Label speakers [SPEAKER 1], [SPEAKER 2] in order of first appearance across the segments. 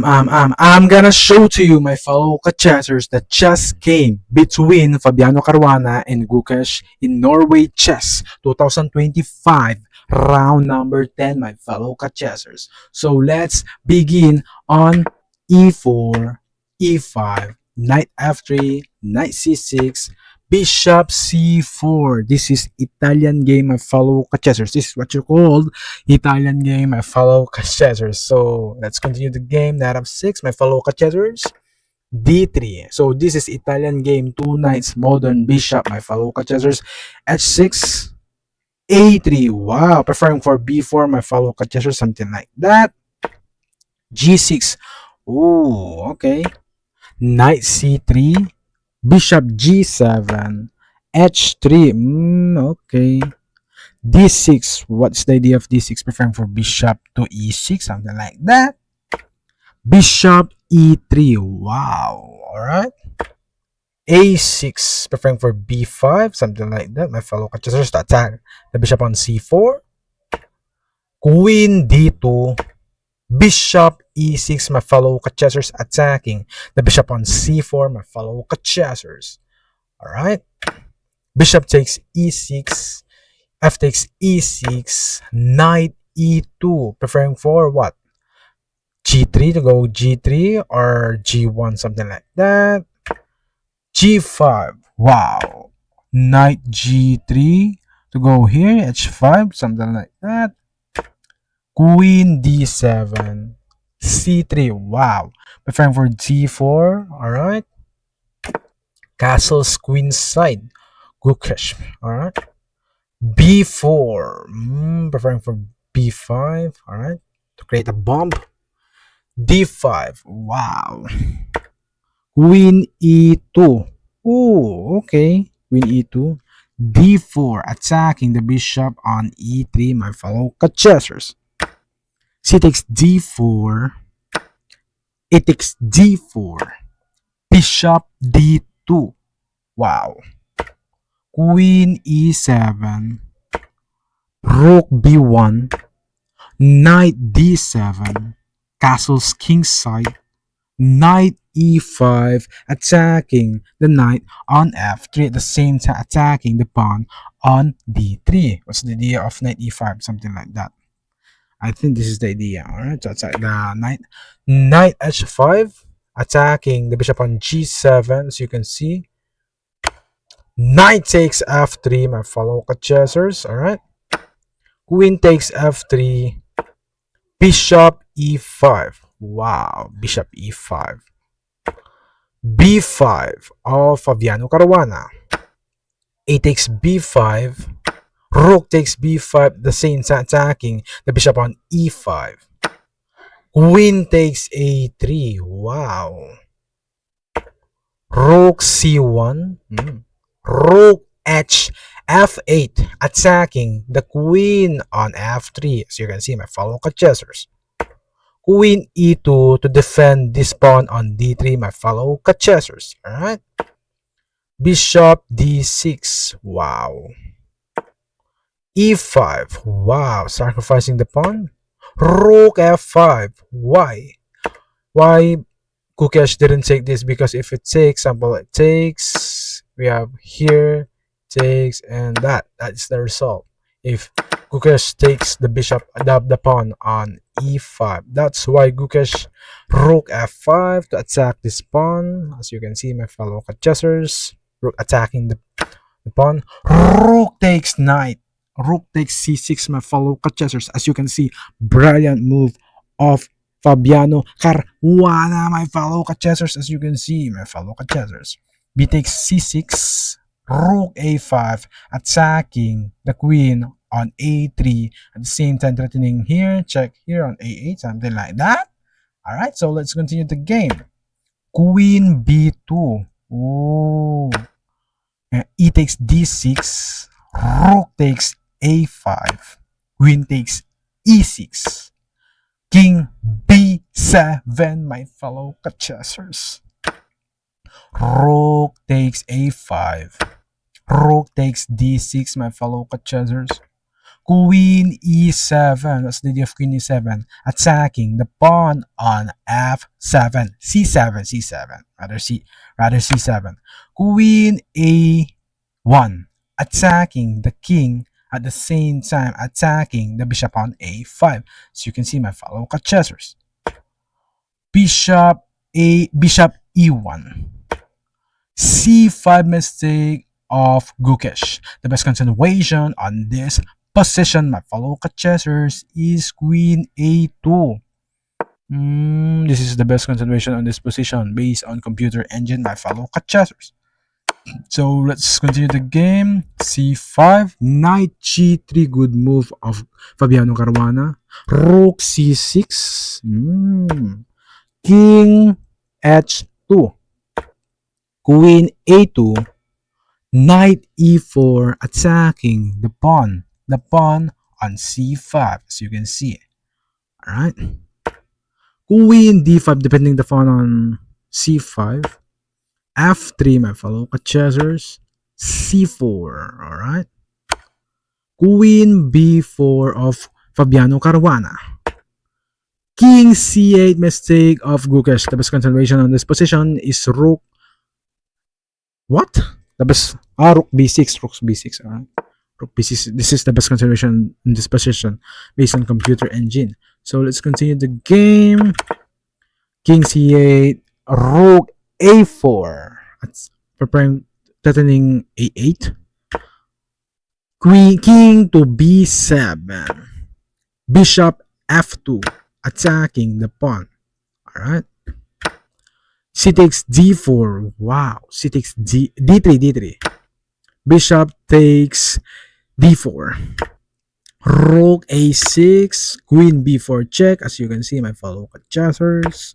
[SPEAKER 1] I'm gonna show to you, my fellow chatters, the chess game between Fabiano Caruana and Gukesh in Norway Chess 2025, round number 10, my fellow chatters. So let's begin on e4, e5, knight f3, knight c6, bishop c4. This is Italian game, my fellow chatters. This is what you call Italian game, my fellow cachezers. So let's continue the game. Knight f6, my fellow cachezers. D3. So this is Italian game. Two knights, modern bishop, my fellow cachezers. H6, A3. Wow, preferring for B4, my fellow cachezers, something like that. G6. Ooh, okay. Knight C3, bishop G7, H3. Okay. D6. What's the idea of D6? Preferring for bishop to E6, something like that. Bishop E3. Wow. Alright. A6. Preferring for B5, something like that. My fellow contestants to attack the bishop on C4. Queen D2. Bishop E6. My fellow contestants attacking the bishop on C4. My fellow contestants. Alright. Bishop takes E6. F takes E6, knight E2, preferring for what? G3 to go G3 or G1, something like that. G5, wow. Knight G3 to go here, H5, something like that. Queen D7, C3, wow. Preferring for G4, alright. Castle's queen side, Gukesh, alright. B4, preferring for B5, alright, to create a bomb. D5, wow. Queen E2, ooh, okay. Queen E2. D4, attacking the bishop on E3, my fellow chessers. C takes D4, A takes D4, bishop D2, wow. Queen E7, rook B1, knight D7, castle's king side, knight E5, attacking the knight on F3 at the same time attacking the pawn on D3. What's the idea of knight E5? Something like that. I think this is the idea. Alright, so attack the knight H5, attacking the bishop on G7, as you can see. Knight takes F3, my fellow chessers. Alright. Queen takes F3, bishop E5. Wow, bishop E5. B5 of Fabiano Caruana. A takes B5. Rook takes B5, the same attacking the bishop on E5. Queen takes A3. Wow. Rook C1. Rook H F8, attacking the queen on F3. As you can see, my fellow chessers. Queen E2 to defend this pawn on D3, my fellow chessers. Alright. Bishop D6. Wow. E5. Wow. Sacrificing the pawn. Rook F5. Why? Why Gukesh didn't take this? Because if it takes, example, it takes, we have here, takes, and that's the result. If Gukesh takes the bishop, the pawn on E5, that's why Gukesh rook F5 to attack this pawn. As you can see, my fellow chessers, rook attacking the pawn. Rook takes knight. Rook takes C6, my fellow chessers. As you can see, brilliant move of Fabiano Caruana, my fellow chessers. As you can see, my fellow chessers. B takes C6, rook A5, attacking the queen on A3, at the same time threatening here, check here on A8, something like that. Alright, so let's continue the game. Queen B2. Ooh. E takes D6, rook takes A5, queen takes E6, king B7, my fellow chessers. Rook takes A5, rook takes D6, my fellow chessers. Queen e7. What's the idea of queen e7? Attacking the pawn on f7. c7, c7. Rather c7. Queen a1. Attacking the king at the same time attacking the bishop on a5. So you can see my fellow chessers. Bishop e1. c5 mistake of Gukesh. The best continuation on this position, my fellow chessers, is queen a2. This is the best continuation on this position based on computer engine, my fellow chessers. So let's continue the game. c5, knight g3, good move of Fabiano Caruana. Rook c6, king h2, queen a2, knight e4, attacking the pawn on c5, as you can see. All right, queen d5, depending the pawn on c5. f3, my fellow chessers. c4, all right. Queen b4 of Fabiano Caruana. King c8, mistake of Gukesh. The best continuation on this position is rook. What? The best. Rook b6. Rook b6. All right. Rook b6. This is the best continuation in this position based on computer engine. So let's continue the game. King c8. Rook a4. That's preparing, threatening a8. King to b7. Bishop f2, attacking the pawn. Alright. C takes d4. Wow. C takes d3. Bishop takes d4. Rook a6. Queen b4 check. As you can see, my fellow chessers.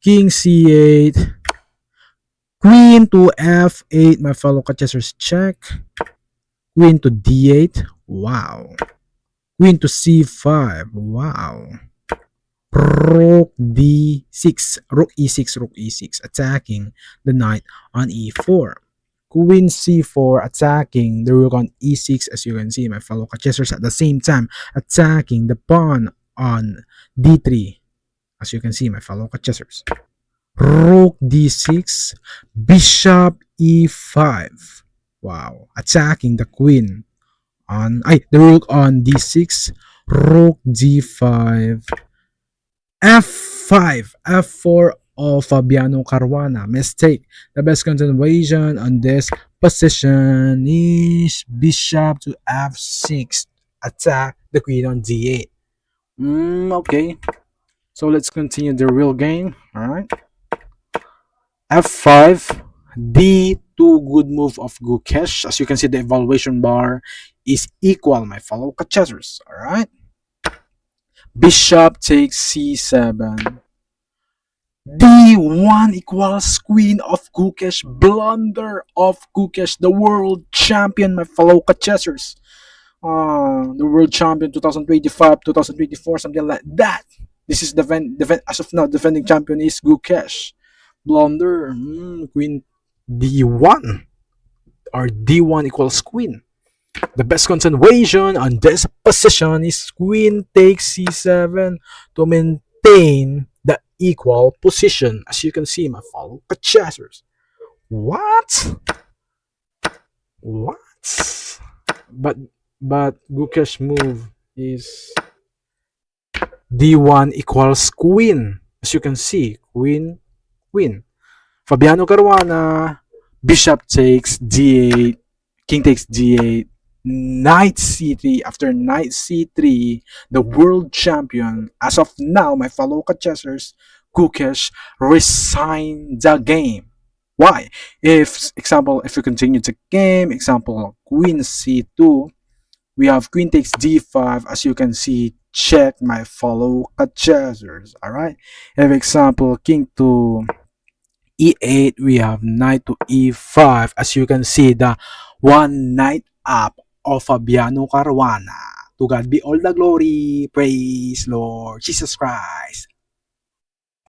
[SPEAKER 1] King c8. Queen to f8. My fellow chessers check. Queen to d8. Wow. Queen to c5. Wow. Rook d6. Rook e6. Attacking the knight on e4. Queen c4. Attacking the rook on e6. As you can see, my fellow chessers, at the same time attacking the pawn on d3. As you can see, my fellow chessers. Rook d6. Bishop e5. Wow. Attacking the queen on the rook on d6. Rook d5. f5. f4 of Fabiano Caruana. Mistake. The best continuation on this position is bishop to f6. Attack the queen on d8. Okay. So let's continue the real game. Alright. f5. d2, good move of Gukesh. As you can see, the evaluation bar is equal, my fellow chessers. Alright. Bishop takes c7. d1 equals queen of Gukesh. Blunder of Gukesh, the world champion, my fellow chessers. The world champion 2025, 2024, something like that. This is as of now, defending champion is Gukesh. Blunder, queen d1, or d1 equals queen. The best continuation on this position is queen takes c7 to maintain the equal position. As you can see, my fellow chessers. What? But Gukesh move is d1 equals queen. As you can see, queen. Fabiano Caruana, bishop takes d8, king takes d8, knight c3. After knight c3, the world champion, as of now, my fellow chessers, Gukesh, resigned the game. Why? If we continue the game, example, queen c2, we have queen takes d5. As you can see, check, my fellow chessers. Alright. If example, king to e8, we have knight to e5. As you can see, the one knight up of Fabiano Caruana. To God be all the glory. Praise Lord Jesus Christ.